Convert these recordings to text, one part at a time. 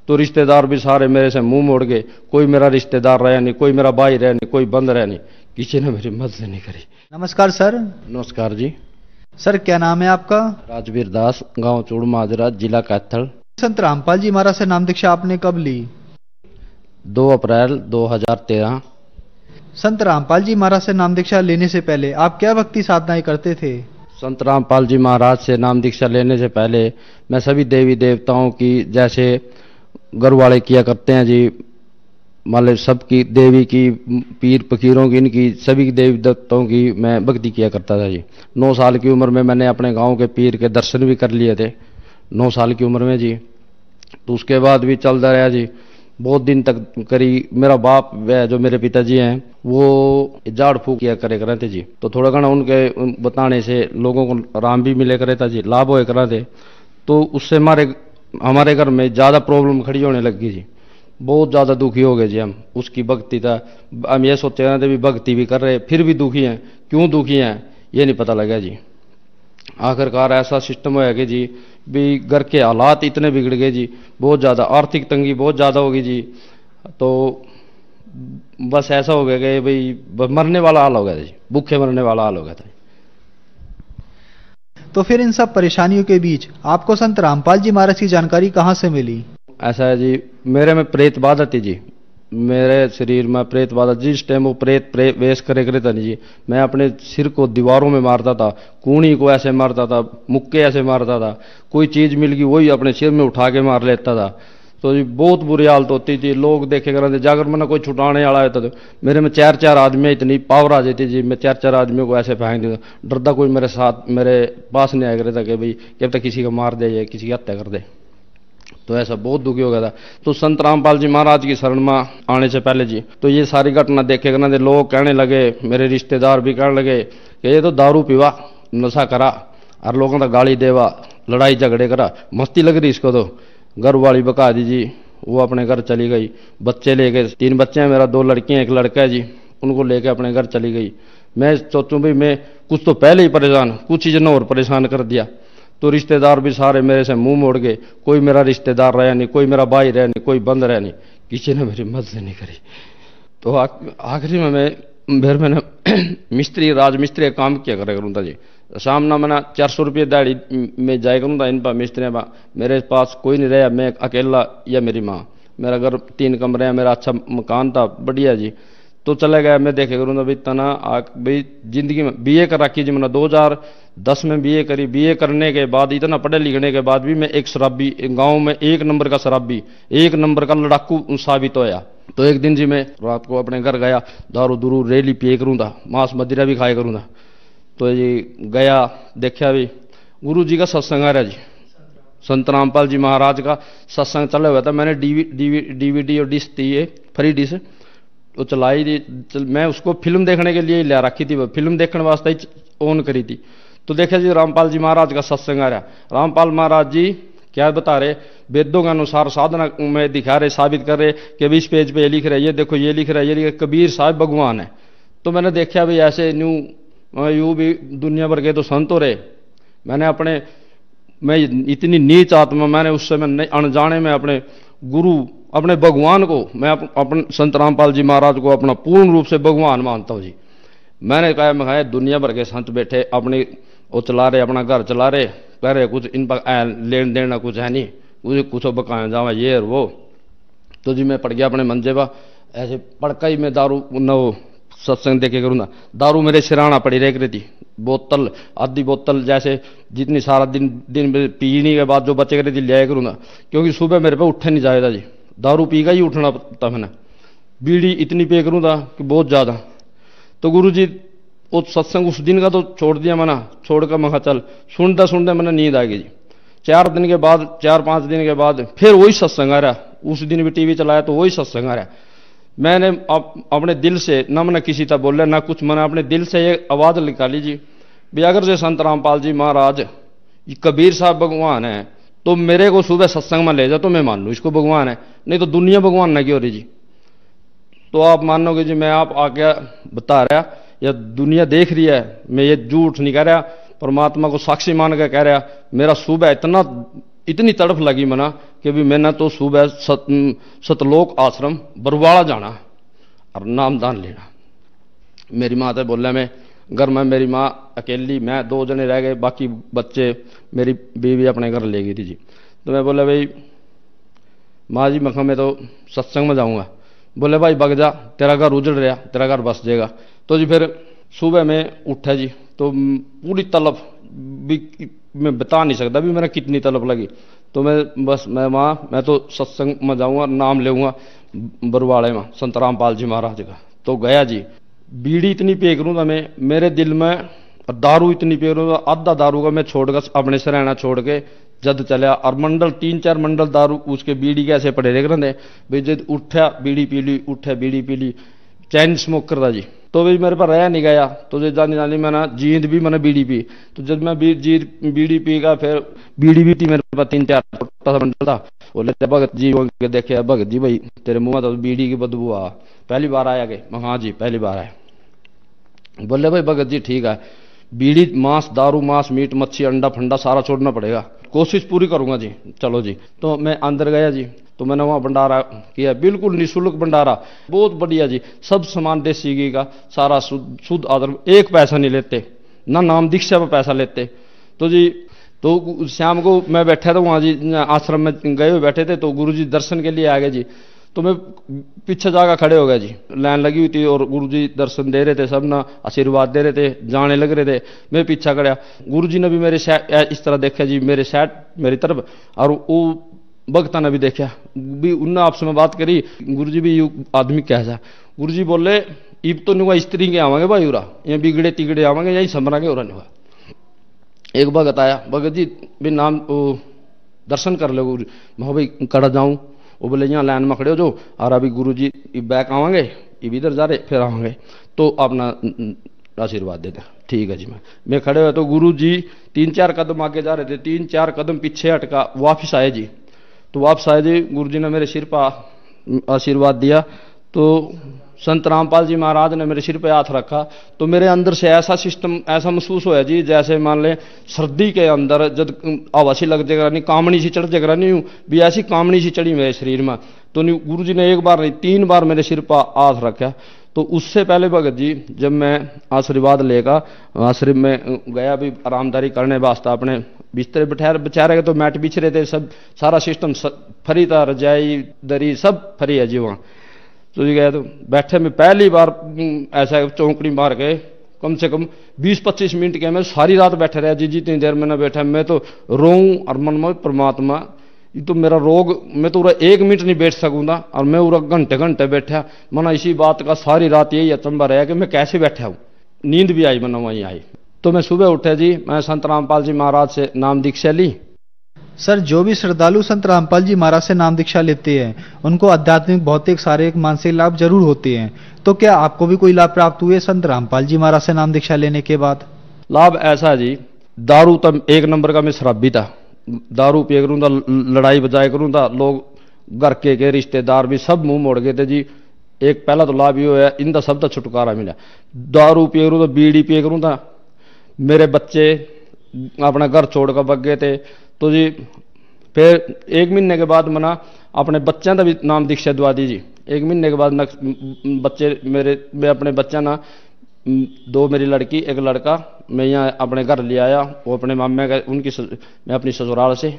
तो रिश्तेदार भी सारे मेरे से मुंह मोड़ गए। कोई मेरा रिश्तेदार रहा नहीं, कोई मेरा भाई रहा नहीं, कोई बंद रहा नहीं, किसी ने मेरी मदद नहीं करी। नमस्कार सर। नमस्कार जी। सर क्या नाम है आपका? राजवीर दास, गांव चूड़ माजरा, जिला कैथल। संत रामपाल जी महाराज से नाम दीक्षा आपने कब ली? 2 अप्रैल 2013। संत रामपाल जी महाराज से नाम दीक्षा लेने से पहले आप क्या भक्ति साधनाएं करते थे? संत रामपाल जी महाराज से नाम दीक्षा लेने से पहले मैं सभी देवी देवताओं की, जैसे घर वाले किया करते हैं जी, मतलब सबकी देवी की, पीर फकीरों की, इनकी सभी देवी देवताओं की मैं भक्ति किया करता था जी। 9 साल की उम्र में मैंने अपने गांव के पीर के दर्शन भी कर लिए थे, 9 साल की उम्र में जी। तो उसके बाद भी चलता रहा जी, बहुत दिन तक करी। मेरा बाप व जो मेरे पिताजी हैं वो झाड़ फूक किया करे करते थे जी। तो थोड़ा घना उनके बताने से लोगों को आराम भी मिले करे था जी, लाभ होए करा थे। तो उससे हमारे घर में ज़्यादा प्रॉब्लम खड़ी होने लग गई जी, बहुत ज़्यादा दुखी हो गए जी हम। उसकी भक्ति था, हम ये सोचते रहते भी भक्ति भी कर रहे, फिर भी दुखी हैं। क्यों दुखी हैं ये नहीं पता लगा जी। आखिरकार ऐसा सिस्टम होया कि जी भी घर के हालात इतने बिगड़ गए जी, बहुत ज़्यादा आर्थिक तंगी बहुत ज़्यादा होगी जी। तो बस ऐसा हो गया कि भाई मरने वाला हाल हो गया था जी, भूखे मरने वाला हाल हो गया था। तो फिर इन सब परेशानियों के बीच आपको संत रामपाल जी महाराज की जानकारी कहाँ से मिली? ऐसा है जी, मेरे में प्रेत बाधा थी जी, मेरे शरीर में प्रेत बाधा। जिस टाइम वो प्रेत वेश करे था नहीं जी, मैं अपने सिर को दीवारों में मारता था, कूणी को ऐसे मारता था, मुक्के ऐसे मारता था, कोई चीज मिल गई वही अपने सिर में उठा के मार लेता था। तो जी बहुत बुरी हालत होती थी, लोग देखे करते। जाकर मैंने कोई छुटाने वाला होता तो मेरे में 4-4 आदमी, इतनी पावर आ जाती जी, मैं 4-4 आदमियों को ऐसे फेंक देता, डरता कोई मेरे साथ मेरे पास नहीं आया करता कि भाई क्या पता किसी को मार दे या किसी की हत्या कर दे। तो ऐसा बहुत दुखी हो गया था। तो संत रामपाल जी महाराज की शरण में आने से पहले जी तो ये सारी घटना देखे करना थे, लोग कहने लगे, मेरे रिश्तेदार भी कहने लगे कि ये तो दारू पीवा, नशा करा और लोगों का गाली देवा, लड़ाई झगड़े करा, मस्ती लग रही इसको। तो घर वाली बका दी जी, वो अपने घर चली गई, बच्चे लेके, 3 बच्चे हैं मेरा, 2 लड़कियां 1 लड़का है जी, उनको लेके अपने घर चली गई। मैं सोचूं भाई मैं कुछ तो पहले ही परेशान, कुछ चीज ने और परेशान कर दिया। तो रिश्तेदार भी सारे मेरे से मुंह मोड़ गए, कोई मेरा रिश्तेदार रहा नहीं, कोई मेरा भाई रहा नहीं, कोई बंद रहा नहीं, किसी ने मेरी मदद नहीं करी। तो आखिरी में मैंने राजमिस्त्री का काम किया करे करूँ था जी। शाम ना मैंने 400 रुपये दाढ़ी में जाए करूँ था इन पर मिस्त्री पा। मेरे पास कोई नहीं रहा, मैं अकेला या मेरी माँ। मेरा घर 3 कमरे हैं, मेरा अच्छा मकान था, बढ़िया जी। तो चले गया, मैं देखे करूँ भाई तना भाई जिंदगी में बीए कर रखी जी मैंने, 2010 में बीए करी। बीए करने के बाद, इतना पढ़े लिखने के बाद भी मैं एक शराबी, गांव में 1 नंबर का शराबी, 1 नंबर का लड़ाकू साबित होया। तो एक दिन जी मैं रात को अपने घर गया, दारू दूरू रेली पिए करूँ था, मांस मदिरा भी खाए करूँ था। तो जी गया, देखा भी गुरु जी का सत्संग आ रहा जी, संत रामपाल जी महाराज का सत्संग चला हुआ था। मैंने डीवीडी और डिश थी, ये फ्री डिश तो चलाई थी। मैं उसको फिल्म देखने के लिए ही ले रखी थी, वो फिल्म देखने वास्ते ही ऑन करी थी। तो देखा जी रामपाल जी महाराज का सत्संग आ रहा। रामपाल महाराज जी क्या बता रहे, वेदों के अनुसार साधना में दिखा रहे, साबित कर रहे कि 20 पेज पे ये लिख रहे, ये देखो ये लिख रहा है, ये लिख रहा, कबीर साहब भगवान है। तो मैंने देखा भाई ऐसे यूं भी दुनिया भर के तो संत हो रहे। मैं इतनी नीच आत्मा, मैंने उस समय अनजाने में अपने गुरु, अपने भगवान को, मैं अपने संत रामपाल जी महाराज को अपना पूर्ण रूप से भगवान मानता हूँ जी। मैंने कहा मैं दुनिया भर के संत बैठे अपनी वो चला रहे, अपना घर चला रहे, कह रहे कुछ इन पर लेन देना कुछ है नहीं, कुछ बकाया जावा ये और वो। तो जी मैं पड़ गया अपने मंजे पर, ऐसे पड़का ही मैं दारू न वो सत्संग देखे करूँ ना, दारू मेरे सिराना पड़ी रह थी, बोतल आधी बोतल जैसे जितनी सारा दिन पीने के बाद जो बचे रही थी लिया करूँ ना, क्योंकि सुबह मेरे पे उठे नहीं जाएगा जी, दारू पी का ही उठना था। मैंने बीड़ी इतनी पे करूँ था कि बहुत ज़्यादा। तो गुरु जी वो सत्संग उस दिन का तो छोड़ दिया मैंने, छोड़कर मैं चल सुनते मैंने नींद आ गई जी। 4 दिन के बाद, 4-5 दिन के बाद फिर वही सत्संग आ रहा। उस दिन भी टीवी चलाया तो वही सत्संग आ रहा। मैंने अपने दिल से, ना मैंने किसी तक बोला ना कुछ, मैंने अपने दिल से ये आवाज़ निकाली जी, भी अगर से संत रामपाल जी महाराज कबीर साहब भगवान है तो मेरे को सुबह सत्संग में ले जाओ तो मैं मान लूँ इसको भगवान है, नहीं तो दुनिया भगवान ना क्यों रही जी। तो आप मानोगे जी, मैं आप आके बता रहा या दुनिया देख रही है, मैं ये झूठ नहीं कह रहा, परमात्मा को साक्षी मान के कह रहा। मेरा सुबह इतनी तड़फ लगी मना कि भी मैंने तो सुबह सतलोक आश्रम बरवाड़ा जाना और नामदान लेना। मेरी माँ तो बोला, मैं घर में मेरी माँ अकेली, मैं 2 जने रह गए, बाकी बच्चे मेरी बीवी अपने घर ले गई थी जी। तो मैं बोला, भाई माँ जी मैं तो सत्संग में जाऊँगा। बोले भाई बग जा, तेरा घर उजड़ रहा, तेरा घर बस जाएगा। तो जी फिर सुबह में उठा जी, तो पूरी तलब भी मैं बता नहीं सकता भी मेरा कितनी तलब लगी। तो मैं वहाँ मैं तो सत्संग में जाऊँगा, नाम लेऊँगा बरवाड़े में संत रामपाल जी महाराज का। तो गया जी, बीड़ी इतनी पेक रूँ था मैं, मेरे दिल में दारू इतनी पेक रूँ, आधा दारू का मैं छोड़कर अपने सराहना छोड़ के जद चलिया। और मंडल 3-4 मंडल दारू उसके बीड़ी के ऐसे पड़े रह रहे भाई, जब उठा बीड़ी पी ली, उठा बीड़ी पी ली, चैन स्मोकर था जी। तो भाई मेरे पर रह नहीं गया, तो जो जानी जानी मैंने जींद भी मैंने बीड़ी पी। तो जब मैं बीड़ी पी का, फिर बीड़ी भी थी मेरे पास 3-4 छोटा सा मंडल था। बोले भगत जी देखे, भगत जी भाई तेरे मुंह में तो बीड़ी की बदबू आ, पहली बार आया के? हाँ जी पहली बार आया। बोले भाई भगत जी ठीक है, बीड़ी मांस दारू मांस मीट मच्छी अंडा फंडा सारा छोड़ना पड़ेगा, कोशिश पूरी करूंगा जी, चलो जी। तो मैं अंदर गया जी, तो मैंने वहाँ भंडारा किया, बिल्कुल निःशुल्क भंडारा, बहुत बढ़िया जी। सब सामान देसी घी का सारा शुद्ध आदर, 1 पैसा नहीं लेते, ना नाम दीक्षा पर पैसा लेते। तो जी तो शाम को मैं बैठा था वहाँ जी, आश्रम में गए हुए बैठे थे, तो गुरु जी दर्शन के लिए आ गए जी। तो मैं पीछे जाकर खड़े हो गया जी, लाइन लगी हुई थी और गुरुजी दर्शन दे रहे थे, सब ना आशीर्वाद दे रहे थे, जाने लग रहे थे। मैं पीछा खड़ा, गुरुजी ने भी मेरे इस तरह देखा जी, मेरे साइड मेरी तरफ, और वो भक्ता ने भी देखा भी, उनने आपसे में बात करी, गुरुजी भी यू आदमी कैसा? गुरुजी बोले इब तो नहीं स्त्री के आवांगे भाई, उरा ये बिगड़े तिगड़े आवांगे, यही समरा के उरा नहीं हुआ। एक भगत आया, भगत जी भी नाम दर्शन कर लो गुरु, मैं भाई कड़ा जाऊं? वो बोले यहाँ लाइन में खड़े हो जो, और अभी गुरु जी बैक आवांगे, इधर जा रहे फिर आवांगे, तो अपना आशीर्वाद देते। ठीक है जी। मैं खड़े हुए, तो गुरु जी 3-4 कदम आगे जा रहे थे, 3-4 कदम पीछे हटका वापिस आए जी। तो वापस आए जी, गुरु जी ने मेरे सिर पर आशीर्वाद दिया। तो संत रामपाल जी महाराज ने मेरे सिर पे हाथ रखा, तो मेरे अंदर से ऐसा सिस्टम ऐसा महसूस होया जी, जैसे मान ले सर्दी के अंदर जब हवा सी लग जाएगा नहीं, कामनी सी चढ़ जाएगा नहीं, भी ऐसी कामनी सी चढ़ी मेरे शरीर में। तो गुरु जी ने 1 बार नहीं 3 बार मेरे सिर पर हाथ रखा। तो उससे पहले भगत जी जब मैं आशीर्वाद लेकर आश्रम में गया, भी आरामदारी करने वास्ते अपने बिस्तर बिछा रहे, तो मैट बिछ रहे थे, सब सारा सिस्टम फ्री था, रजाई दरी सब फ्री है जी वहाँ। तो जी गया, तो बैठे में पहली बार ऐसा चौंकड़ी मार के कम से कम 20-25 मिनट के मैं सारी रात बैठे रहा जी। जितनी देर मैंने बैठा मैं तो रोऊं और मन में परमात्मा, ये तो मेरा रोग, मैं तो 1 मिनट नहीं बैठ सकूंगा, और मैं पूरा घंटे बैठा। मना इसी बात का सारी रात यही अचंबा रहा कि मैं कैसे बैठा हूँ, नींद भी आई मना वहीं आई। तो मैं सुबह उठा जी, मैं संत रामपाल जी महाराज से नाम दीक्षा ली। सर, जो भी श्रद्धालु संत रामपाल जी महाराज से नाम दीक्षा लेते हैं, उनको आध्यात्मिक भौतिक शारीरिक मानसिक लाभ जरूर होते हैं, तो क्या आपको भी कोई लाभ प्राप्त हुए संत रामपाल जी महाराज से नाम दीक्षा लेने के बाद? लाभ ऐसा जी, दारू तब 1 नंबर का मैं शराबी था, दारू पिए करूँ था, लड़ाई बजाए करूँ था, लोग घर के रिश्तेदार भी सब मुंह मोड़ गए थे जी। एक पहला तो लाभ ये है, इनका सब तो छुटकारा मिला। दारू पिए करूँ था, बीड़ी पिए करूँ था, मेरे बच्चे अपना घर छोड़ कर बग गए थे। तो जी फिर 1 महीने के बाद मना अपने बच्चों का भी नाम दीक्षा दवा दी जी। 1 महीने के बाद बच्चे मैं अपने बच्चा ना 2 मेरी लड़की 1 लड़का मैं यहाँ अपने घर ले आया। वो अपने मामे का मैं अपनी ससुराल से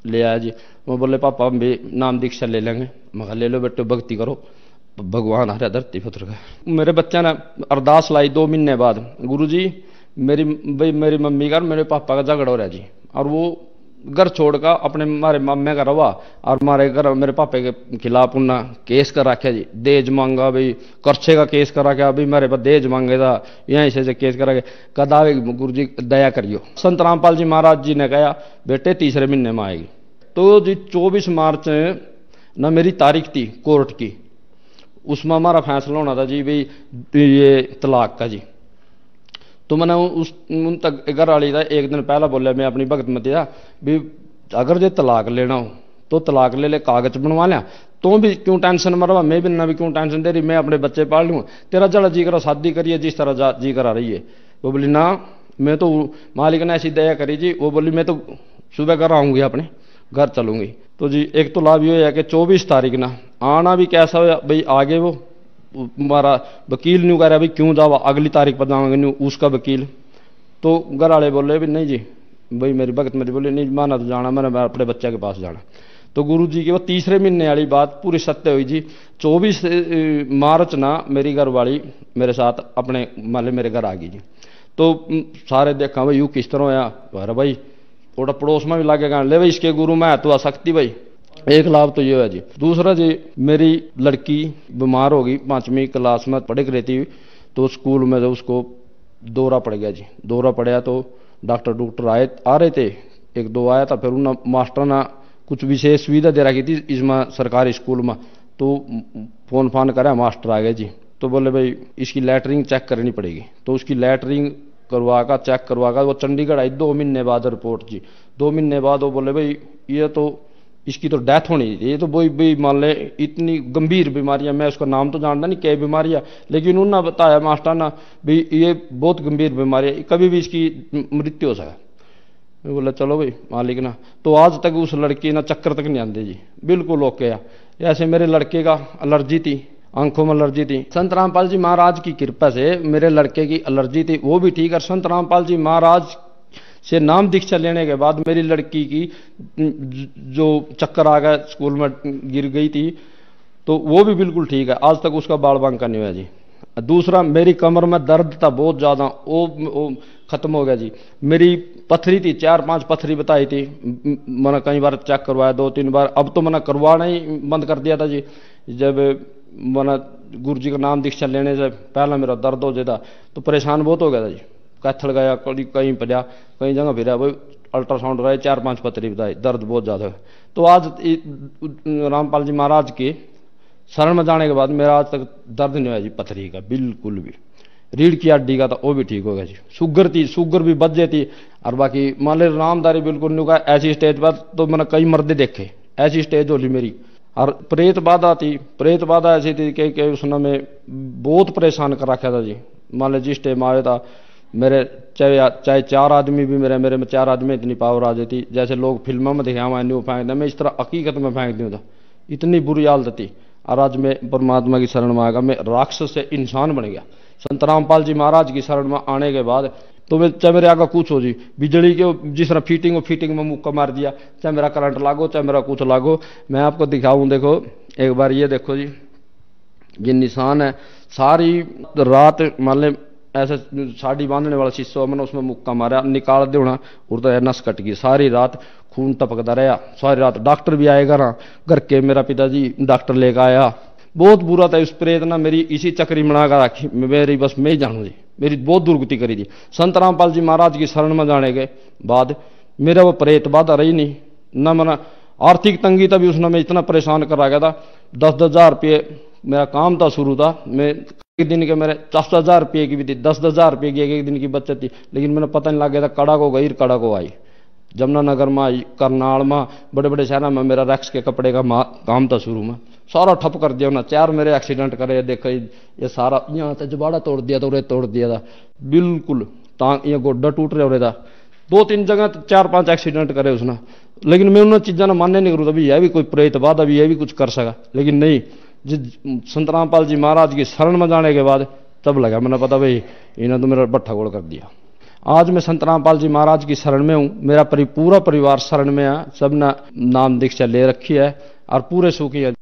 ले आया जी। वो बोले पापा हम भी नाम दीक्षा ले लेंगे। मगर ले लो बेटे, भक्ति करो, भगवान हरे धरती पुत्र का। मेरे बच्चा ने अरदास लाई 2 महीने बाद, गुरु जी मेरी मम्मी का मेरे पापा का झगड़ा हो रहा जी, और वो घर छोड़कर अपने मारे मामे का रवा, और हमारे घर मेरे पापे के खिलाफ उन्ना केस कर रखा जी, दहेज मांगा, भाई कर्चे का केस कर रखा, अभी मेरे पर दहेज मांगे था, यहीं से केस करा के कदा गुरु जी दया करियो। संत रामपाल जी महाराज जी ने कहा बेटे 3रे महीने में आएगी। तो जी 24 मार्च न मेरी तारीख थी कोर्ट की, उसमें हमारा फैसला होना था जी भाई ये तलाक का जी। तो मैंने उन तक घर वाली था 1 दिन पहला बोला, मैं अपनी भगत मत था भी अगर जो तलाक लेना हो तो तलाक ले, कागज बनवा लिया, तो भी क्यों टेंशन मरवा, मैं भी ना भी क्यों टेंशन दे रही, मैं अपने बच्चे पाल लूँगा, तेरा जड़ा जी करा शादी करिए जिस तरह जी करा रही है। वो बोली ना, मैं तो मालिक ने ऐसी दया करी जी। वो बोली मैं तो सुबह घर आऊँगी अपने, घर चलूंगी। तो जी एक तो लाभ ये है कि 24 तारीख ना आना भी कैसा हो भाई, आगे वो हमारा वकील न्यू कह रहा भाई क्यों जावा, अगली तारीख पर जाओगे न्यू उसका वकील। तो घर वाले बोले भी नहीं जी भाई, मेरी भगत मेरी बोले नहीं माना तो जाना, मैंने अपने बच्चे के पास जाना। तो गुरु जी की वो तीसरे महीने वाली बात पूरी सत्य हुई जी। 24 मार्च ना मेरी घर वाली मेरे साथ अपने मान मेरे घर आ गई जी। तो सारे देखा भाई यू किस तरह होया, अरे भाई थोड़ा पड़ोस में भी लागेगा ले भाई इसके गुरु में है तो आ सकती भाई। एक लाभ तो ये है जी। दूसरा जी मेरी लड़की बीमार हो गई, 5वीं क्लास में पढ़ रहती हुई, तो स्कूल में जो उसको दौरा पड़ गया जी। दौरा पड़ा तो डॉक्टर आ रहे थे, एक दो आया था, फिर उन मास्टर ना कुछ विशेष सुविधा दे रखी थी इसमें सरकारी स्कूल में। तो फोन फान करा, मास्टर आ गए जी। तो बोले भाई इसकी लैटरिंग चेक करनी पड़ेगी। तो उसकी लैटरिंग करवा कर चेक करवा कर वो चंडीगढ़ आई 2 महीने बाद रिपोर्ट जी। 2 महीने बाद वो बोले भाई ये तो इसकी तो डेथ होनी थी, ये तो भाई मान ले इतनी गंभीर बीमारियां, मैं उसका नाम तो जानता नहीं क्या बीमारियां, लेकिन उन्होंने बताया मास्टर ना भाई ये बहुत गंभीर बीमारी है, कभी भी इसकी मृत्यु हो सका। मैं बोला चलो भाई मालिक ना। तो आज तक उस लड़की ना चक्कर तक नहीं आते जी, बिल्कुल ओके है। ऐसे मेरे लड़के का एलर्जी थी, आंखों में एलर्जी थी। संत रामपाल जी महाराज की कृपा से मेरे लड़के की एलर्जी थी वो भी ठीक है। संत रामपाल जी महाराज से नाम दीक्षा लेने के बाद मेरी लड़की की जो चक्कर आ गया स्कूल में गिर गई थी तो वो भी बिल्कुल ठीक है, आज तक उसका बाल बांका नहीं हुआ जी। दूसरा मेरी कमर में दर्द था बहुत ज्यादा, वो खत्म हो गया जी। मेरी पथरी थी, 4-5 पथरी बताई थी, मैंने कई बार चेक करवाया 2-3 बार, अब तो मैंने करवाना ही बंद कर दिया था जी। जब मैंने गुरु जी का नाम दीक्षा लेने से पहला मेरा दर्द हो जाता तो परेशान बहुत हो गया था जी। कैथल गया, कहीं पड़ा, कई जगह फिरा, भाई अल्ट्रासाउंड रहे, 4-5 पथरी बताई, दर्द बहुत ज्यादा है। तो आज रामपाल जी महाराज के शरण में जाने के बाद मेरा आज तक दर्द नहीं हुआ जी पथरी का, बिल्कुल भी। रीढ़ की हड्डी का था वो भी ठीक हो गया जी। शुगर थी, शुगर भी बच जाती, और बाकी मान लो नामदारी बिल्कुल नहीं हुआ। ऐसी स्टेज पर तो मैंने कई मर्दे देखे, ऐसी स्टेज होली मेरी। और प्रेत बाधा थी, प्रेत बाधा ऐसी थी कि उसने में बहुत परेशान कर रखा था जी। मान लो जिस टाइम आया था मेरे चाहे 4 आदमी भी मेरे में 4 आदमी इतनी पावर आ जाती, जैसे लोग फिल्मों में दिखा हुआ न्यू फेंक दे, मैं इस तरह हकीकत में फेंक दूँ था, इतनी बुरी हालत थी। और आज मैं परमात्मा की शरण में आ गया, मैं राक्षस से इंसान बन गया। संत रामपाल जी महाराज की शरण में आने के बाद तो मैं चाहे मेरे आगे कुछ हो जी, बिजली के जिस तरह फिटिंग हो फिटिंग में मुक्का मार दिया, चाहे मेरा करंट लागो चाहे मेरा कुछ लागो। मैं आपको दिखाऊं, देखो एक बार ये देखो जी, ये निशान है। सारी रात मान ले ऐसे साड़ी बांधने वाला शीशा मैंने उसमें मुक्का मारा, निकाल दे होना और तो नस कट गई। सारी रात खून टपकता रहा, सारी रात। डॉक्टर भी आएगा ना घर के, मेरा पिताजी डॉक्टर लेकर आया, बहुत बुरा था। उस प्रेत ना मेरी इसी चक्री बना कर रखी, मेरी बस मैं ही जानू जी, मेरी बहुत दुर्गति करी थी। संत रामपाल जी महाराज की शरण में जाने के बाद मेरा वो प्रेत बाधा रही नहीं ना। मैंने आर्थिक तंगी तभी उसने मैं इतना परेशान करा गया था। 10-10 हजार रुपये मेरा काम था, शुरू था। मैं एक दिन के मेरे 10 हजार रुपये की भी थी, 10-10 हजार रुपये की एक दिन की बचत थी। लेकिन मैंने पता नहीं लग गया था, कड़ा को गई कड़ा को आई। जमुनानगर में आई, करनाल में, बड़े बड़े शहरों में मेरा रैक्स के कपड़े का काम था शुरू में, सारा ठप कर दिया ना। 4 मेरे एक्सीडेंट करे, देखो ये सारा यहाँ से जुबाड़ा तोड़ दिया था, तोड़ दिया था बिल्कुल, ये गोड्डा टूट रहा था। 2-3 जगह 4-5 एक्सीडेंट करे उसने। लेकिन मैं उन चीज़ों ने मानने नहीं करूँ, अभी यह भी कोई प्रेत बाद अभी यह भी कुछ कर सका। लेकिन नहीं, जिस संत रामपाल जी महाराज की शरण में जाने के बाद तब लगा मैंने पता भाई इन्होंने तो मेरा बट्ठा गोल कर दिया। आज मैं संत रामपाल जी महाराज की शरण में हूँ, मेरा पूरा परिवार शरण में है, सब ने नाम दीक्षा ले रखी है और पूरे सुखी है।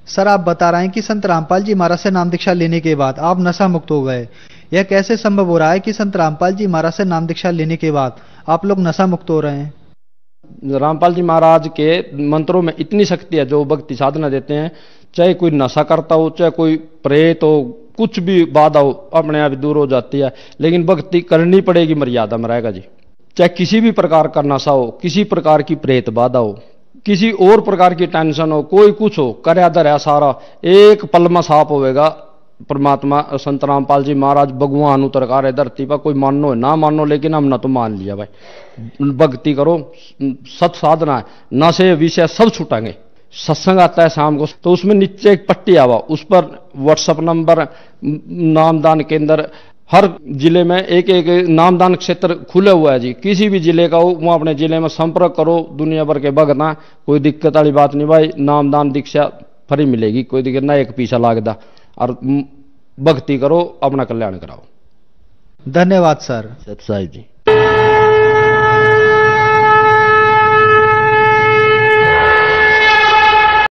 सर आप बता रहे हैं कि संत रामपाल जी महाराज से नाम दीक्षा लेने के बाद आप नशा मुक्त हो गए, यह कैसे संभव हो रहा है कि संत रामपाल जी महाराज से नाम दीक्षा लेने के बाद आप लोग नशा मुक्त हो रहे हैं? रामपाल जी महाराज के मंत्रों में इतनी शक्ति है, जो भक्ति साधना देते हैं, चाहे कोई नशा करता हो, चाहे कोई प्रेत हो, कुछ भी बाधा हो, अपने आप दूर हो जाती है। लेकिन भक्ति करनी पड़ेगी, मर्यादा में रहेगा जी। चाहे किसी भी प्रकार का नशा हो, किसी प्रकार की प्रेत बाधा हो, किसी और प्रकार की टेंशन हो, कोई कुछ हो, कर्या धर्या सारा एक पल में साफ होगा। परमात्मा संत रामपाल जी महाराज भगवान उतर कर धरती पर, कोई मानो ना मानो, लेकिन हमने तो मान लिया भाई। भक्ति करो, सत साधना है, नशे विषय सब छूटेंगे। सत्संग आता है शाम को, तो उसमें नीचे एक पट्टी आवा, उस पर व्हाट्सएप नंबर, नामदान केंद्र, हर जिले में एक एक नामदान क्षेत्र खुले हुआ है जी। किसी भी जिले का हो वहाँ अपने जिले में संपर्क करो, दुनिया भर के भगना, कोई दिक्कत वाली बात नहीं भाई। नामदान दीक्षा फ्री मिलेगी, कोई दिक्कत ना, एक पैसा लागदा। और भक्ति करो, अपना कल्याण कराओ। धन्यवाद सर। सत्साई जी।